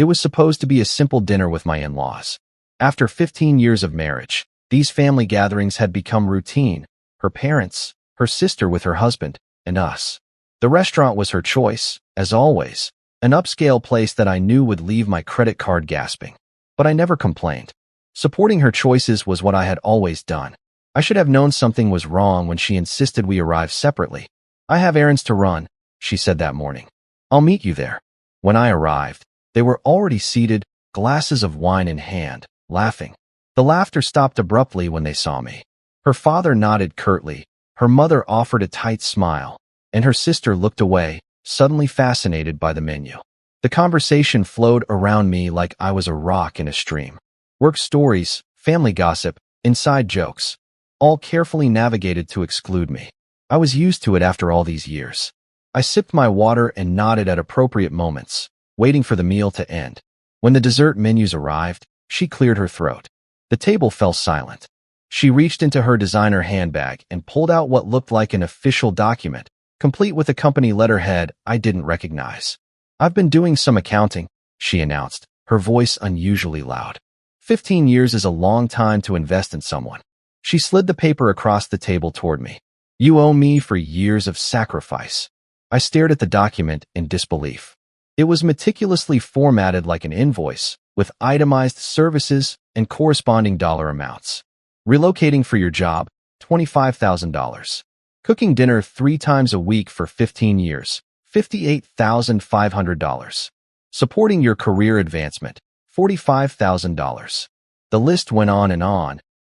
It was supposed to be a simple dinner with my in-laws. After 15 years of marriage, these family gatherings had become routine. Her parents, her sister with her husband, and us. The restaurant was her choice, as always, an upscale place that I knew would leave my credit card gasping. But I never complained. Supporting her choices was what I had always done. I should have known something was wrong when she insisted we arrive separately. "I have errands to run," she said that morning. "I'll meet you there." When I arrived, they were already seated, glasses of wine in hand, laughing. The laughter stopped abruptly when they saw me. Her father nodded curtly, her mother offered a tight smile, and her sister looked away, suddenly fascinated by the menu. The conversation flowed around me like I was a rock in a stream. Work stories, family gossip, inside jokes, all carefully navigated to exclude me. I was used to it after all these years. I sipped my water and nodded at appropriate moments, waiting for the meal to end. When the dessert menus arrived, she cleared her throat. The table fell silent. She reached into her designer handbag and pulled out what looked like an official document, complete with a company letterhead I didn't recognize. "I've been doing some accounting," she announced, her voice unusually loud. 15 years is a long time to invest in someone. She slid the paper across the table toward me. "You owe me for years of sacrifice." I stared at the document in disbelief. It was meticulously formatted like an invoice, with itemized services and corresponding dollar amounts. Relocating for your job, $25,000. Cooking dinner 3 times a week for 15 years, $58,500. Supporting your career advancement, $45,000. The list went on,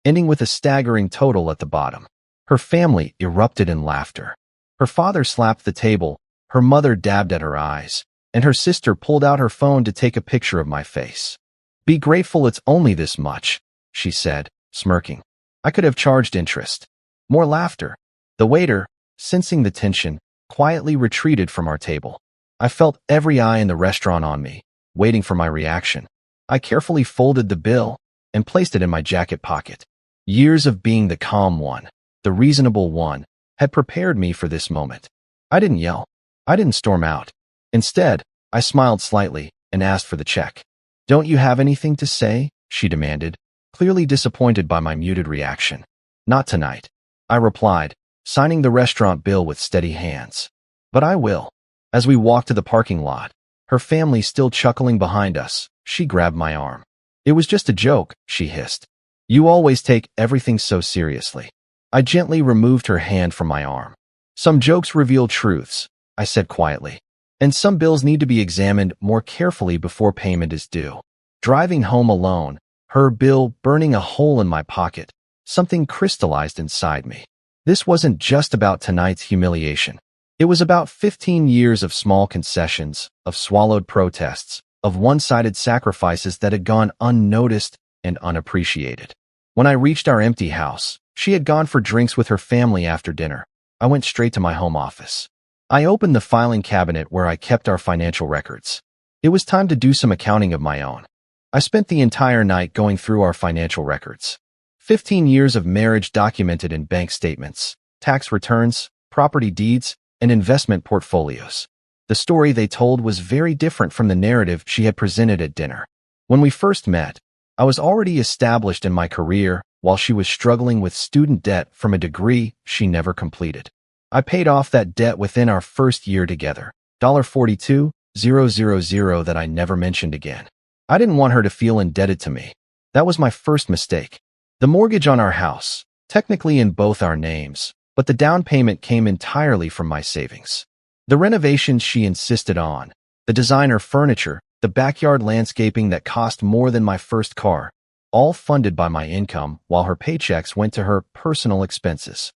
ending with a staggering total at the bottom. Her family erupted in laughter. Her father slapped the table, her mother dabbed at her eyes, and her sister pulled out her phone to take a picture of my face. "Be grateful it's only this much," she said, smirking. "I could have charged interest." More laughter. The waiter, sensing the tension, quietly retreated from our table. I felt every eye in the restaurant on me, waiting for my reaction. I carefully folded the bill and placed it in my jacket pocket. Years of being the calm one, the reasonable one, had prepared me for this moment. I didn't yell. I didn't storm out. Instead, I smiled slightly and asked for the check. "Don't you have anything to say?" she demanded, clearly disappointed by my muted reaction. "Not tonight," I replied, signing the restaurant bill with steady hands. "But I will." As we walked to the parking lot, her family still chuckling behind us, she grabbed my arm. "It was just a joke," she hissed. "You always take everything so seriously." I gently removed her hand from my arm. "Some jokes reveal truths," I said quietly. "And some bills need to be examined more carefully before payment is due." Driving home alone, her bill burning a hole in my pocket, something crystallized inside me. This wasn't just about tonight's humiliation. It was about 15 years of small concessions, of swallowed protests, of one-sided sacrifices that had gone unnoticed and unappreciated. When I reached our empty house, she had gone for drinks with her family after dinner. I went straight to my home office. I opened the filing cabinet where I kept our financial records. It was time to do some accounting of my own. I spent the entire night going through our financial records. 15 years of marriage documented in bank statements, tax returns, property deeds, and investment portfolios. The story they told was very different from the narrative she had presented at dinner. When we first met, I was already established in my career while she was struggling with student debt from a degree she never completed. I paid off that debt within our first year together, $42,000 that I never mentioned again. I didn't want her to feel indebted to me. That was my first mistake. The mortgage on our house, technically in both our names, but the down payment came entirely from my savings. The renovations she insisted on, the designer furniture, the backyard landscaping that cost more than my first car, all funded by my income while her paychecks went to her personal expenses.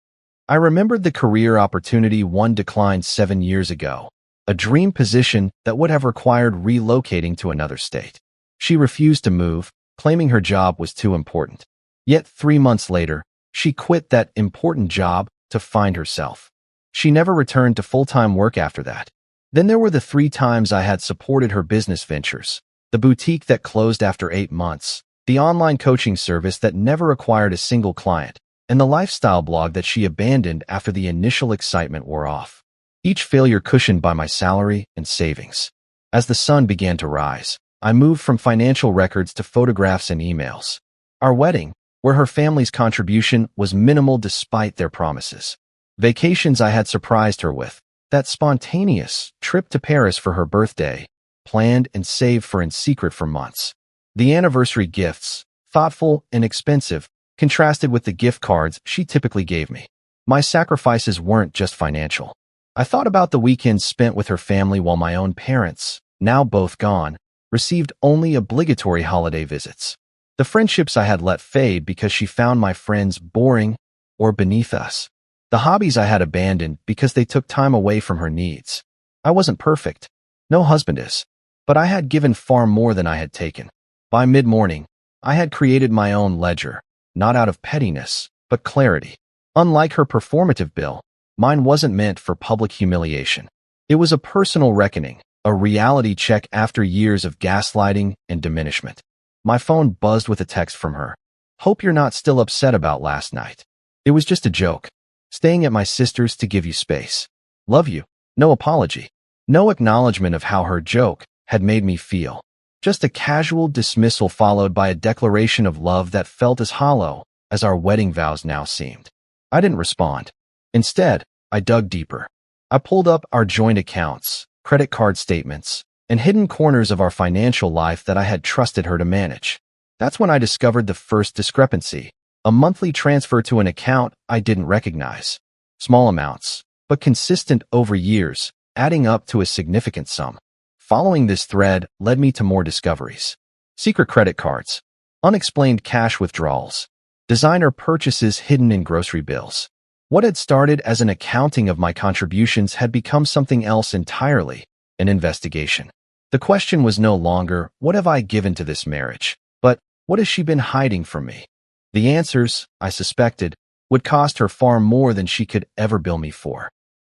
I remembered the career opportunity one declined 7 years ago, a dream position that would have required relocating to another state. She refused to move, claiming her job was too important. Yet 3 months later, she quit that important job to find herself. She never returned to full-time work after that. Then there were the 3 times I had supported her business ventures, the boutique that closed after 8 months, the online coaching service that never acquired a single client, and the lifestyle blog that she abandoned after the initial excitement wore off. Each failure cushioned by my salary and savings. As the sun began to rise, I moved from financial records to photographs and emails. Our wedding, where her family's contribution was minimal despite their promises. Vacations I had surprised her with. That spontaneous trip to Paris for her birthday, planned and saved for in secret for months. The anniversary gifts, thoughtful and expensive, contrasted with the gift cards she typically gave me. My sacrifices weren't just financial. I thought about the weekends spent with her family while my own parents, now both gone, received only obligatory holiday visits. The friendships I had let fade because she found my friends boring or beneath us. The hobbies I had abandoned because they took time away from her needs. I wasn't perfect. No husband is. But I had given far more than I had taken. By mid-morning, I had created my own ledger, not out of pettiness, but clarity. Unlike her performative bill, mine wasn't meant for public humiliation. It was a personal reckoning, a reality check after years of gaslighting and diminishment. My phone buzzed with a text from her. Hope you're not still upset about last night. It was just a joke. Staying at my sister's to give you space. Love you. No apology. No acknowledgement of how her joke had made me feel. Just a casual dismissal followed by a declaration of love that felt as hollow as our wedding vows now seemed. I didn't respond. Instead, I dug deeper. I pulled up our joint accounts, credit card statements, and hidden corners of our financial life that I had trusted her to manage. That's when I discovered the first discrepancy. A monthly transfer to an account I didn't recognize. Small amounts, but consistent over years, adding up to a significant sum. Following this thread led me to more discoveries. Secret credit cards, unexplained cash withdrawals, designer purchases hidden in grocery bills. What had started as an accounting of my contributions had become something else entirely, an investigation. The question was no longer, what have I given to this marriage, but what has she been hiding from me? The answers, I suspected, would cost her far more than she could ever bill me for.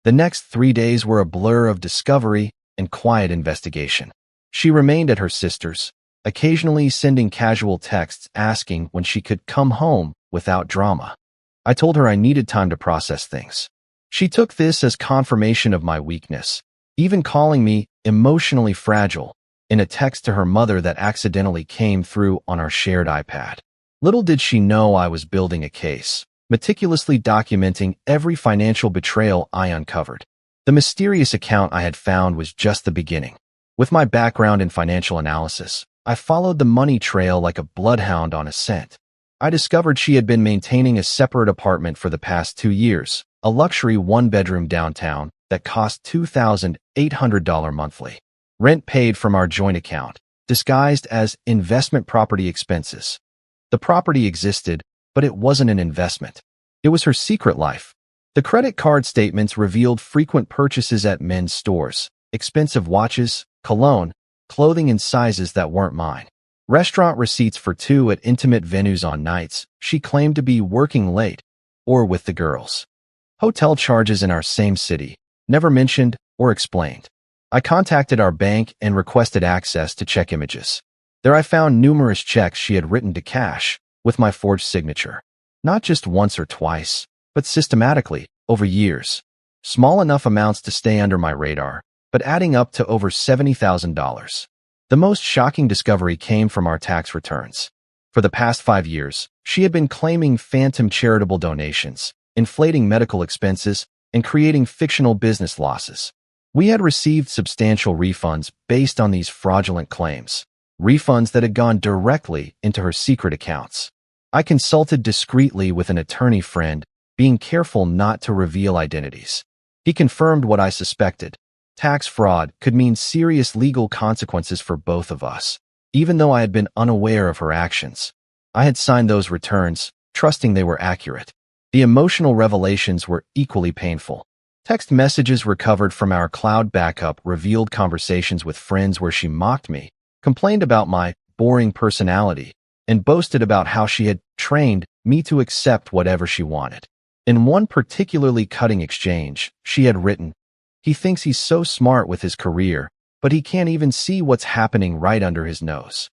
The next 3 days were a blur of discovery and quiet investigation. She remained at her sister's, occasionally sending casual texts asking when she could come home without drama. I told her I needed time to process things. She took this as confirmation of my weakness, even calling me emotionally fragile in a text to her mother that accidentally came through on our shared iPad. Little did she know I was building a case, meticulously documenting every financial betrayal I uncovered. The mysterious account I had found was just the beginning. With my background in financial analysis, I followed the money trail like a bloodhound on a scent. I discovered she had been maintaining a separate apartment for the past 2 years, a luxury one-bedroom downtown that cost $2,800 monthly. Rent paid from our joint account, disguised as investment property expenses. The property existed, but it wasn't an investment. It was her secret life. The credit card statements revealed frequent purchases at men's stores, expensive watches, cologne, clothing in sizes that weren't mine. Restaurant receipts for 2 at intimate venues on nights she claimed to be working late or with the girls. Hotel charges in our same city, never mentioned or explained. I contacted our bank and requested access to check images. There I found numerous checks she had written to cash with my forged signature. Not just once or twice, but systematically, over years. Small enough amounts to stay under my radar, but adding up to over $70,000. The most shocking discovery came from our tax returns. For the past 5 years, she had been claiming phantom charitable donations, inflating medical expenses, and creating fictional business losses. We had received substantial refunds based on these fraudulent claims, refunds that had gone directly into her secret accounts. I consulted discreetly with an attorney friend, being careful not to reveal identities. He confirmed what I suspected. Tax fraud could mean serious legal consequences for both of us, even though I had been unaware of her actions. I had signed those returns, trusting they were accurate. The emotional revelations were equally painful. Text messages recovered from our cloud backup revealed conversations with friends where she mocked me, complained about my boring personality, and boasted about how she had trained me to accept whatever she wanted. In one particularly cutting exchange, she had written, "He thinks he's so smart with his career, but he can't even see what's happening right under his nose."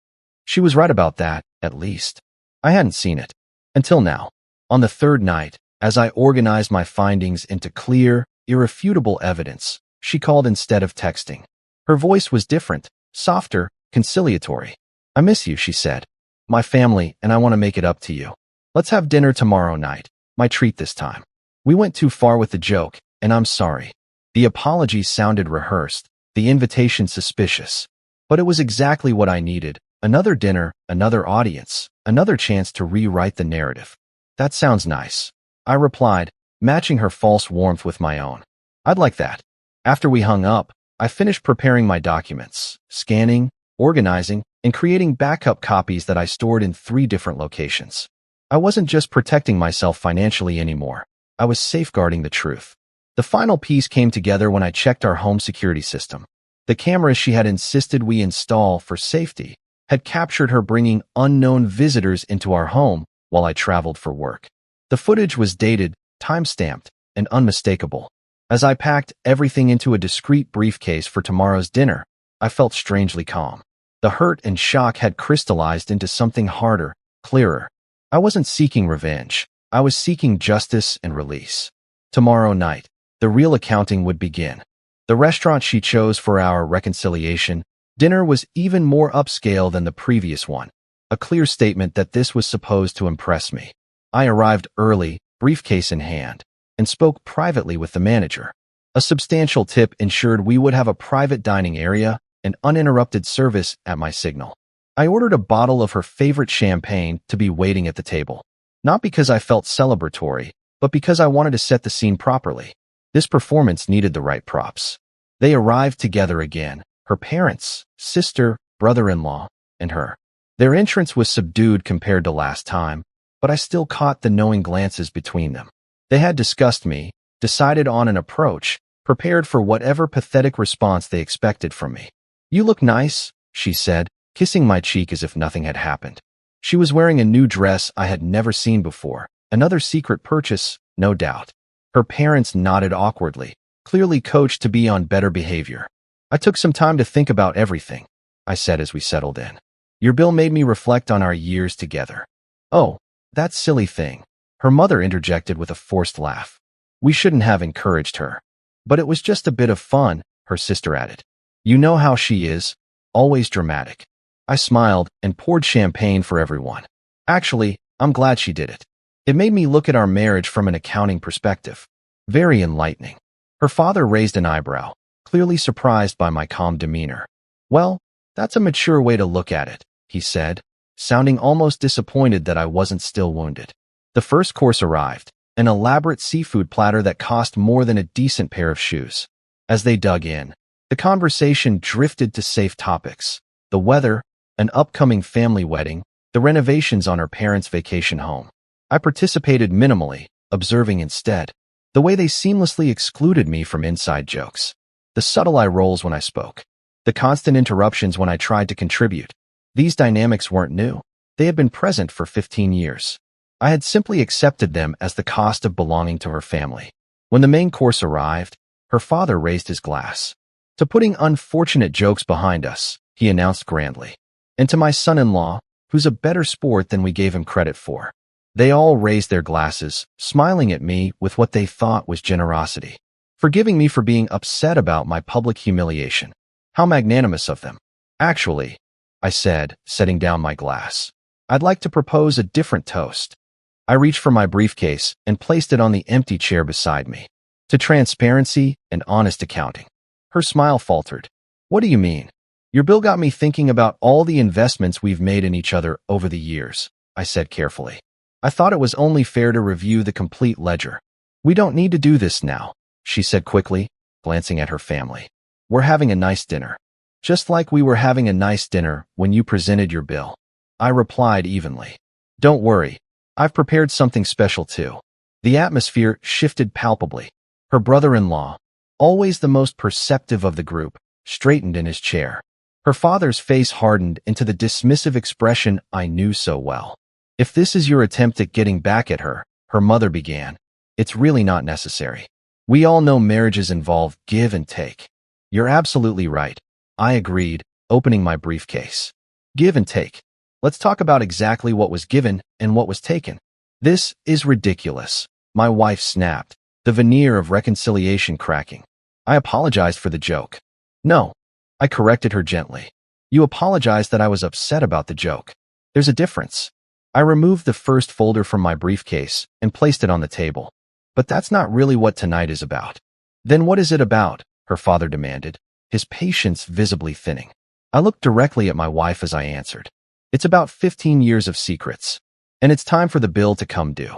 She was right about that, at least. I hadn't seen it. Until now. On the third night, as I organized my findings into clear, irrefutable evidence, she called instead of texting. Her voice was different, softer, conciliatory. I miss you, she said. My family, and I want to make it up to you. Let's have dinner tomorrow night. My treat this time. We went too far with the joke, and I'm sorry. The apology sounded rehearsed, the invitation suspicious. But it was exactly what I needed. Another dinner, another audience, another chance to rewrite the narrative. That sounds nice, I replied, matching her false warmth with my own. I'd like that. After we hung up, I finished preparing my documents, scanning, organizing, and creating backup copies that I stored in 3 different locations. I wasn't just protecting myself financially anymore. I was safeguarding the truth. The final piece came together when I checked our home security system. The cameras she had insisted we install for safety had captured her bringing unknown visitors into our home while I traveled for work. The footage was dated, time-stamped, and unmistakable. As I packed everything into a discreet briefcase for tomorrow's dinner, I felt strangely calm. The hurt and shock had crystallized into something harder, clearer. I wasn't seeking revenge. I was seeking justice and release. Tomorrow night, the real accounting would begin. The restaurant she chose for our reconciliation dinner was even more upscale than the previous one, a clear statement that this was supposed to impress me. I arrived early, briefcase in hand, and spoke privately with the manager. A substantial tip ensured we would have a private dining area and uninterrupted service at my signal. I ordered a bottle of her favorite champagne to be waiting at the table, not because I felt celebratory, but because I wanted to set the scene properly. This performance needed the right props. They arrived together again, her parents, sister, brother-in-law, and her. Their entrance was subdued compared to last time, but I still caught the knowing glances between them. They had discussed me, decided on an approach, prepared for whatever pathetic response they expected from me. "You look nice," she said, kissing my cheek as if nothing had happened. She was wearing a new dress I had never seen before, another secret purchase, no doubt. Her parents nodded awkwardly, clearly coached to be on better behavior. "I took some time to think about everything," I said as we settled in. "Your bill made me reflect on our years together." "Oh, that silly thing," her mother interjected with a forced laugh. "We shouldn't have encouraged her." "But it was just a bit of fun," her sister added. "You know how she is, always dramatic." I smiled and poured champagne for everyone. Actually, I'm glad she did it. It made me look at our marriage from an accounting perspective. Very enlightening. Her father raised an eyebrow, clearly surprised by my calm demeanor. "Well, that's a mature way to look at it," he said, sounding almost disappointed that I wasn't still wounded. The first course arrived, an elaborate seafood platter that cost more than a decent pair of shoes. As they dug in, the conversation drifted to safe topics: the weather, an upcoming family wedding, the renovations on her parents' vacation home. I participated minimally, observing instead. The way they seamlessly excluded me from inside jokes. The subtle eye rolls when I spoke. The constant interruptions when I tried to contribute. These dynamics weren't new. They had been present for 15 years. I had simply accepted them as the cost of belonging to her family. When the main course arrived, her father raised his glass. "To putting unfortunate jokes behind us," he announced grandly. "And to my son-in-law, who's a better sport than we gave him credit for." They all raised their glasses, smiling at me with what they thought was generosity, forgiving me for being upset about my public humiliation. How magnanimous of them. "Actually," I said, setting down my glass, "I'd like to propose a different toast." I reached for my briefcase and placed it on the empty chair beside me. "To transparency and honest accounting." Her smile faltered. "What do you mean?" "Your bill got me thinking about all the investments we've made in each other over the years," I said carefully. "I thought it was only fair to review the complete ledger." "We don't need to do this now," she said quickly, glancing at her family. "We're having a nice dinner. Just like we were having a nice dinner when you presented your bill." I replied evenly. "Don't worry, I've prepared something special too." The atmosphere shifted palpably. Her brother-in-law, always the most perceptive of the group, straightened in his chair. Her father's face hardened into the dismissive expression I knew so well. "If this is your attempt at getting back at her," her mother began, "it's really not necessary. We all know marriages involve give and take." "You're absolutely right," I agreed, opening my briefcase. "Give and take. Let's talk about exactly what was given and what was taken." "This is ridiculous," my wife snapped, the veneer of reconciliation cracking. I apologized for the joke. "No," I corrected her gently. You apologized that I was upset about the joke. There's a difference. I removed the first folder from my briefcase and placed it on the table. But that's not really what tonight is about. Then what is it about? Her father demanded, his patience visibly thinning. I looked directly at my wife as I answered. It's about 15 years of secrets. And it's time for the bill to come due.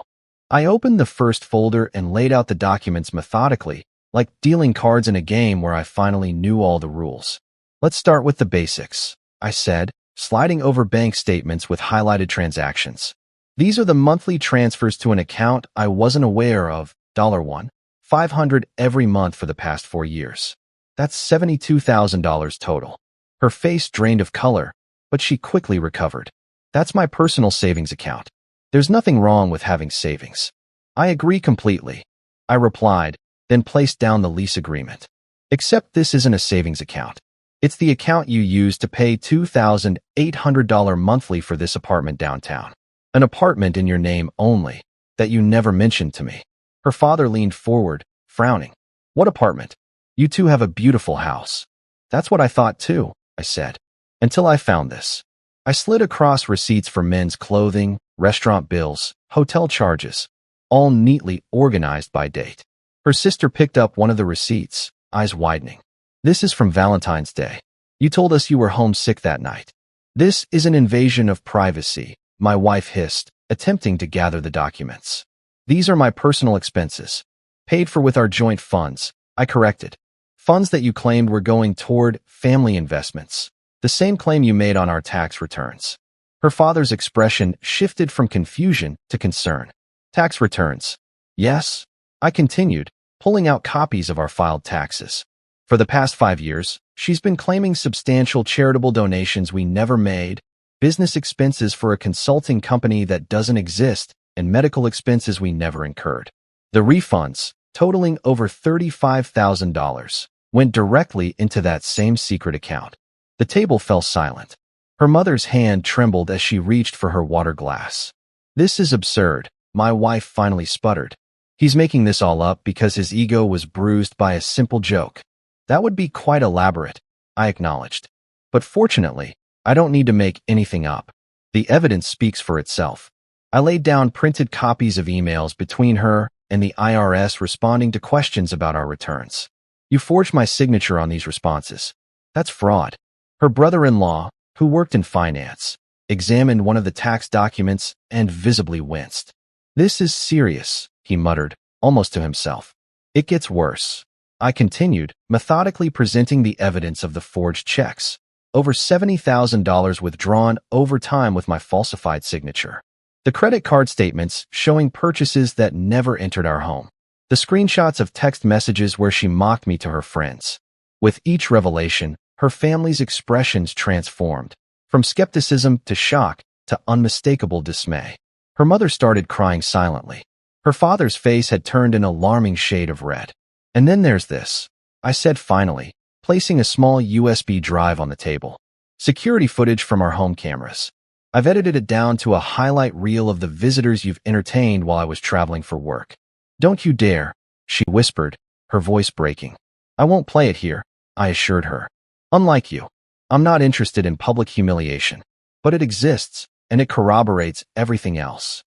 I opened the first folder and laid out the documents methodically, like dealing cards in a game where I finally knew all the rules. Let's start with the basics, I said, sliding over bank statements with highlighted transactions. These are the monthly transfers to an account I wasn't aware of, $1, $500 every month for the past 4 years. That's $72,000 total. Her face drained of color, but she quickly recovered. That's my personal savings account. There's nothing wrong with having savings. I agree completely, I replied, then placed down the lease agreement. Except this isn't a savings account. It's the account you use to pay $2,800 monthly for this apartment downtown. An apartment in your name only, that you never mentioned to me. Her father leaned forward, frowning. What apartment? You two have a beautiful house. That's what I thought too, I said. Until I found this. I slid across receipts for men's clothing, restaurant bills, hotel charges, all neatly organized by date. Her sister picked up one of the receipts, eyes widening. This is from Valentine's Day. You told us you were homesick that night. This is an invasion of privacy, my wife hissed, attempting to gather the documents. These are my personal expenses. Paid for with our joint funds, I corrected. Funds that you claimed were going toward family investments. The same claim you made on our tax returns. Her father's expression shifted from confusion to concern. Tax returns. Yes, I continued, pulling out copies of our filed taxes. For the past 5 years, she's been claiming substantial charitable donations we never made, business expenses for a consulting company that doesn't exist, and medical expenses we never incurred. The refunds, totaling over $35,000, went directly into that same secret account. The table fell silent. Her mother's hand trembled as she reached for her water glass. This is absurd, my wife finally sputtered. He's making this all up because his ego was bruised by a simple joke. That would be quite elaborate, I acknowledged. But fortunately, I don't need to make anything up. The evidence speaks for itself. I laid down printed copies of emails between her and the IRS responding to questions about our returns. You forged my signature on these responses. That's fraud. Her brother-in-law, who worked in finance, examined one of the tax documents and visibly winced. This is serious, he muttered, almost to himself. It gets worse. I continued, methodically presenting the evidence of the forged checks. Over $70,000 withdrawn over time with my falsified signature. The credit card statements showing purchases that never entered our home. The screenshots of text messages where she mocked me to her friends. With each revelation, her family's expressions transformed, from skepticism to shock to unmistakable dismay. Her mother started crying silently. Her father's face had turned an alarming shade of red. And then there's this, I said finally, placing a small USB drive on the table. Security footage from our home cameras. I've edited it down to a highlight reel of the visitors you've entertained while I was traveling for work. Don't you dare, she whispered, her voice breaking. I won't play it here, I assured her. Unlike you, I'm not interested in public humiliation. But it exists, and it corroborates everything else.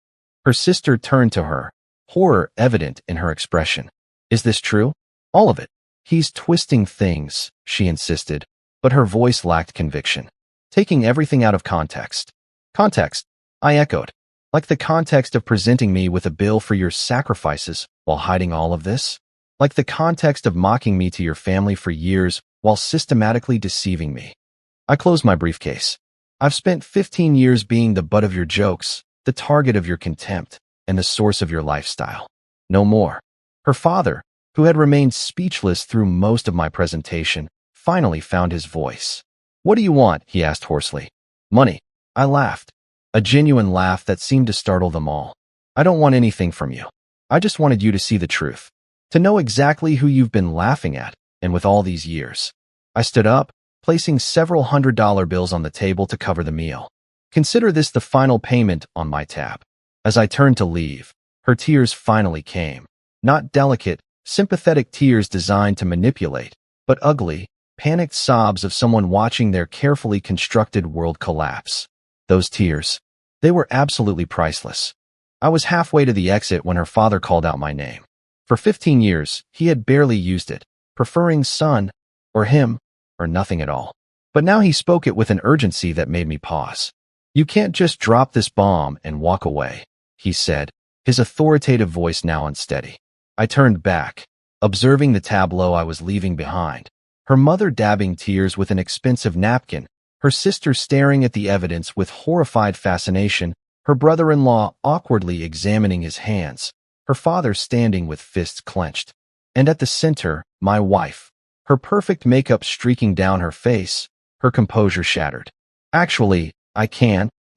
Her sister turned to her, horror evident in her expression. Is this true? All of it. He's twisting things, she insisted, but her voice lacked conviction. Taking everything out of context. Context, I echoed. Like the context of presenting me with a bill for your sacrifices while hiding all of this? Like the context of mocking me to your family for years while systematically deceiving me. I closed my briefcase. I've spent 15 years being the butt of your jokes, the target of your contempt, and the source of your lifestyle. No more. Her father, who had remained speechless through most of my presentation, finally found his voice. What do you want? He asked hoarsely. Money. I laughed. A genuine laugh that seemed to startle them all. I don't want anything from you. I just wanted you to see the truth. To know exactly who you've been laughing at, and with all these years. I stood up, placing several $100 bills on the table to cover the meal. Consider this the final payment on my tab. As I turned to leave, her tears finally came. Not delicate, sympathetic tears designed to manipulate, but ugly, panicked sobs of someone watching their carefully constructed world collapse. Those tears, they were absolutely priceless. I was halfway to the exit when her father called out my name. For 15 years, he had barely used it, preferring son, or him, or nothing at all. But now he spoke it with an urgency that made me pause. "You can't just drop this bomb and walk away," he said, his authoritative voice now unsteady. I turned back, observing the tableau I was leaving behind. Her mother dabbing tears with an expensive napkin, her sister staring at the evidence with horrified fascination, her brother-in-law awkwardly examining his hands, her father standing with fists clenched. And at the center, my wife, her perfect makeup streaking down her face, her composure shattered. "Actually, I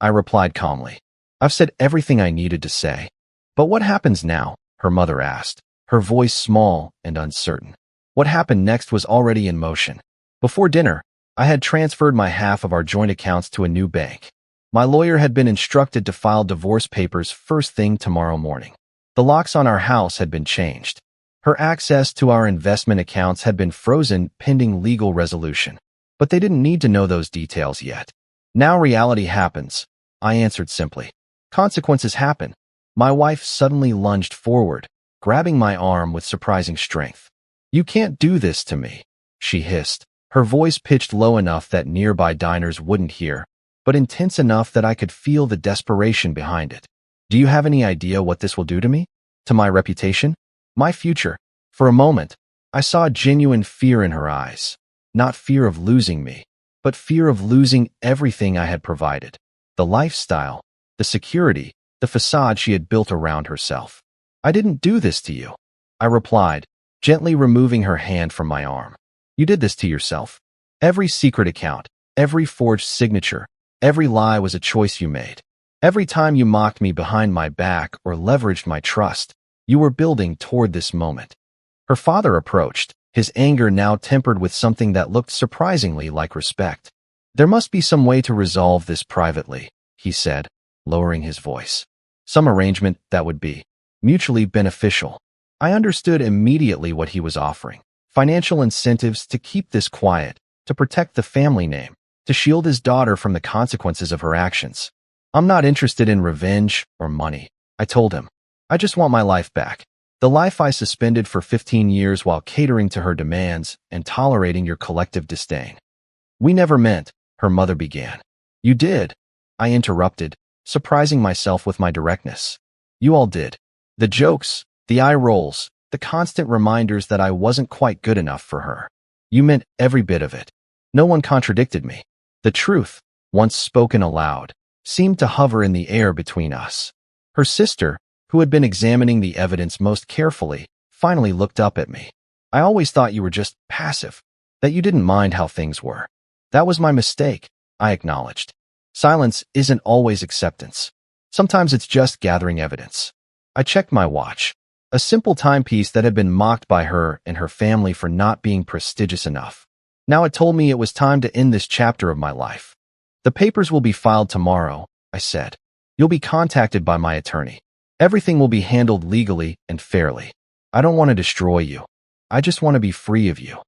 replied calmly. "I've said everything I needed to say." "But what happens now?" her mother asked, her voice small and uncertain. What happened next was already in motion. Before dinner, I had transferred my half of our joint accounts to a new bank. My lawyer had been instructed to file divorce papers first thing tomorrow morning. The locks on our house had been changed. Her access to our investment accounts had been frozen pending legal resolution. But they didn't need to know those details yet. "Now reality happens," I answered simply. "Consequences happen." My wife suddenly lunged forward, grabbing my arm with surprising strength. "You can't do this to me," she hissed, her voice pitched low enough that nearby diners wouldn't hear, but intense enough that I could feel the desperation behind it. "Do you have any idea what this will do to me? To my reputation? My future?" For a moment, I saw genuine fear in her eyes. Not fear of losing me, but fear of losing everything I had provided. The lifestyle, the security, the facade she had built around herself. "I didn't do this to you," I replied, gently removing her hand from my arm. "You did this to yourself. Every secret account, every forged signature, every lie was a choice you made. Every time you mocked me behind my back or leveraged my trust, you were building toward this moment." Her father approached, his anger now tempered with something that looked surprisingly like respect. "There must be some way to resolve this privately," he said, lowering his voice. "Some arrangement that would be mutually beneficial." I understood immediately what he was offering. Financial incentives to keep this quiet, to protect the family name, to shield his daughter from the consequences of her actions. "I'm not interested in revenge or money," I told him. "I just want my life back. The life I suspended for 15 years while catering to her demands and tolerating your collective disdain." "We never meant," her mother began. "You did," I interrupted, surprising myself with my directness. "You all did. The jokes, the eye rolls, the constant reminders that I wasn't quite good enough for her. You meant every bit of it. No one contradicted me. The truth, once spoken aloud, seemed to hover in the air between us." Her sister, who had been examining the evidence most carefully, finally looked up at me. "I always thought you were just passive, that you didn't mind how things were." "That was my mistake," I acknowledged. "Silence isn't always acceptance. Sometimes it's just gathering evidence." I checked my watch, a simple timepiece that had been mocked by her and her family for not being prestigious enough. Now it told me it was time to end this chapter of my life. "The papers will be filed tomorrow," I said. "You'll be contacted by my attorney. Everything will be handled legally and fairly. I don't want to destroy you. I just want to be free of you."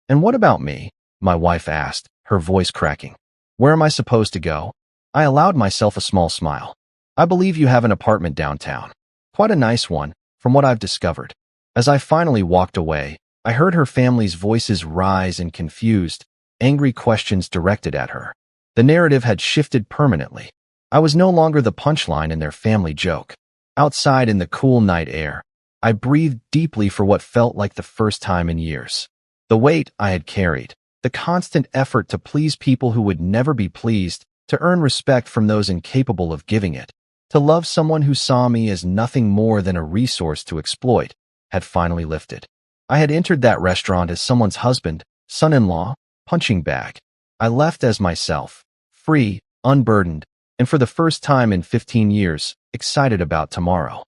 "And what about me?" my wife asked, her voice cracking. "Where am I supposed to go?" I allowed myself a small smile. "I believe you have an apartment downtown. Quite a nice one, from what I've discovered." As I finally walked away, I heard her family's voices rise in confused, angry questions directed at her. The narrative had shifted permanently. I was no longer the punchline in their family joke. Outside in the cool night air, I breathed deeply for what felt like the first time in years. The weight I had carried, the constant effort to please people who would never be pleased, to earn respect from those incapable of giving it, to love someone who saw me as nothing more than a resource to exploit, had finally lifted. I had entered that restaurant as someone's husband, son-in-law, punching bag. I left as myself, free, unburdened, and for the first time in 15 years, excited about tomorrow.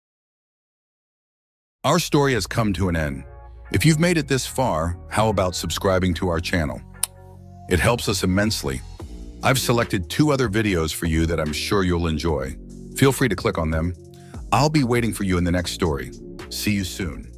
Our story has come to an end. If you've made it this far, how about subscribing to our channel? It helps us immensely. I've selected 2 other videos for you that I'm sure you'll enjoy. Feel free to click on them. I'll be waiting for you in the next story. See you soon.